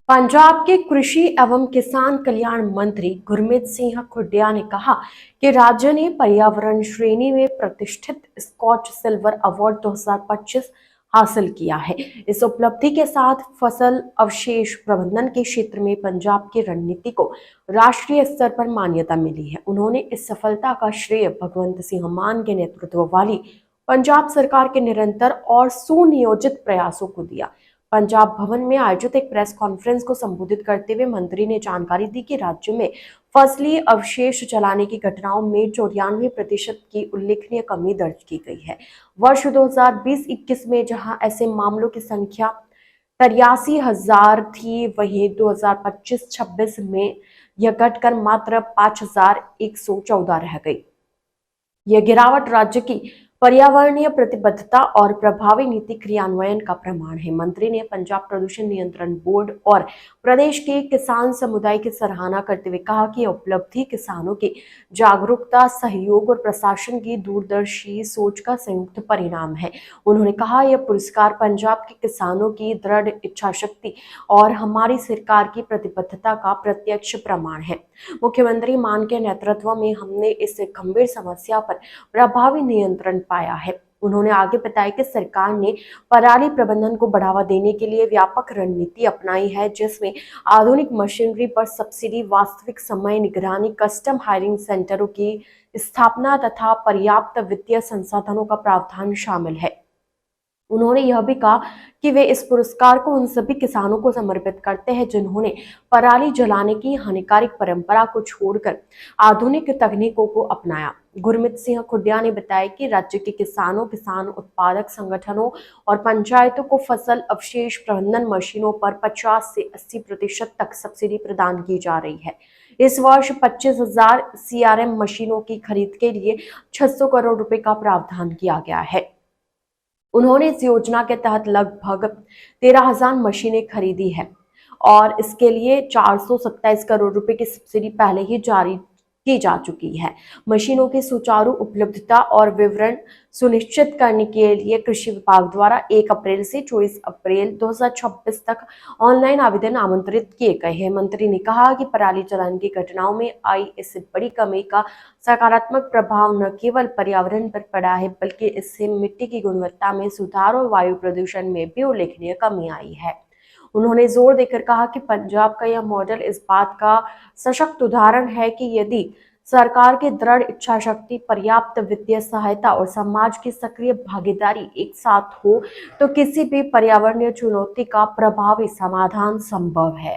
पंजाब के कृषि एवं किसान कल्याण मंत्री गुरमीत सिंह खुडिया ने कहा कि राज्य ने पर्यावरण श्रेणी में प्रतिष्ठित स्कॉच सिल्वर अवार्ड 2025 हासिल किया है। इस उपलब्धि के साथ फसल अवशेष प्रबंधन के क्षेत्र में पंजाब की रणनीति को राष्ट्रीय स्तर पर मान्यता मिली है। उन्होंने इस सफलता का श्रेय भगवंत सिंह मान के नेतृत्व वाली पंजाब सरकार के निरंतर और सुनियोजित प्रयासों को दिया। पंजाब भवन में आयोजित एक प्रेस कॉन्फ्रेंस को संबोधित करते हुए मंत्री ने जानकारी दी कि राज्य में फसली अवशेष जलाने की घटनाओं में 94% की उल्लेखनीय कमी दर्ज की गई है। वर्ष 2020-21 में जहां ऐसे मामलों की संख्या 83,000 थी, वहीं 2025-26 में यह घटकर मात्र 5,114 रह गई। यह गिरावट राज्य की पर्यावरणीय प्रतिबद्धता और प्रभावी नीति क्रियान्वयन का प्रमाण है। मंत्री ने पंजाब प्रदूषण नियंत्रण बोर्ड और प्रदेश के किसान समुदाय की सराहना करते हुए कहा कि यह उपलब्धि किसानों की जागरूकता, सहयोग और प्रशासन की दूरदर्शी सोच का संयुक्त परिणाम है। उन्होंने कहा, यह पुरस्कार पंजाब के किसानों की दृढ़ इच्छा शक्ति और हमारी सरकार की प्रतिबद्धता का प्रत्यक्ष प्रमाण है। मुख्यमंत्री मान के नेतृत्व में हमने इस गंभीर समस्या पर प्रभावी नियंत्रण पाया है। उन्होंने आगे बताया कि सरकार ने पराली प्रबंधन को बढ़ावा देने के लिए व्यापक रणनीति अपनाई है, जिसमें आधुनिक मशीनरी पर सब्सिडी, वास्तविक समय निगरानी, कस्टम हायरिंग सेंटरों की स्थापना तथा पर्याप्त वित्तीय संसाधनों का प्रावधान शामिल है। उन्होंने यह भी कहा कि वे इस पुरस्कार को उन सभी किसानों को समर्पित करते हैं जिन्होंने पराली जलाने की हानिकारक परंपरा को छोड़कर आधुनिक तकनीकों को अपनाया। गुरमीत सिंह खुडिया ने बताया कि राज्य के किसानों, किसान उत्पादक संगठनों और पंचायतों को फसल अवशेष प्रबंधन मशीनों पर 50 से 80% तक सब्सिडी प्रदान की जा रही है। इस वर्ष 25,000 CRM मशीनों की खरीद के लिए 600 करोड़ रुपए का प्रावधान किया गया है। उन्होंने इस योजना के तहत लगभग 13,000 मशीनें खरीदी है और इसके लिए 427 करोड़ रुपए की सब्सिडी पहले ही जारी की जा चुकी है। मशीनों की सुचारू उपलब्धता और विवरण सुनिश्चित करने के लिए कृषि विभाग द्वारा 1 अप्रैल से 24 अप्रैल 2026 तक ऑनलाइन आवेदन आमंत्रित किए गए हैं। मंत्री ने कहा कि पराली जलाने की घटनाओं में आई इस बड़ी कमी का सकारात्मक प्रभाव न केवल पर्यावरण पर पड़ा है, बल्कि इससे मिट्टी की गुणवत्ता में सुधार और वायु प्रदूषण में भी उल्लेखनीय कमी आई है। उन्होंने जोर देकर कहा कि पंजाब का यह मॉडल इस बात का सशक्त उदाहरण है कि यदि सरकार की दृढ़ इच्छा शक्ति, पर्याप्त वित्तीय सहायता और समाज की सक्रिय भागीदारी एक साथ हो तो किसी भी पर्यावरणीय चुनौती का प्रभावी समाधान संभव है।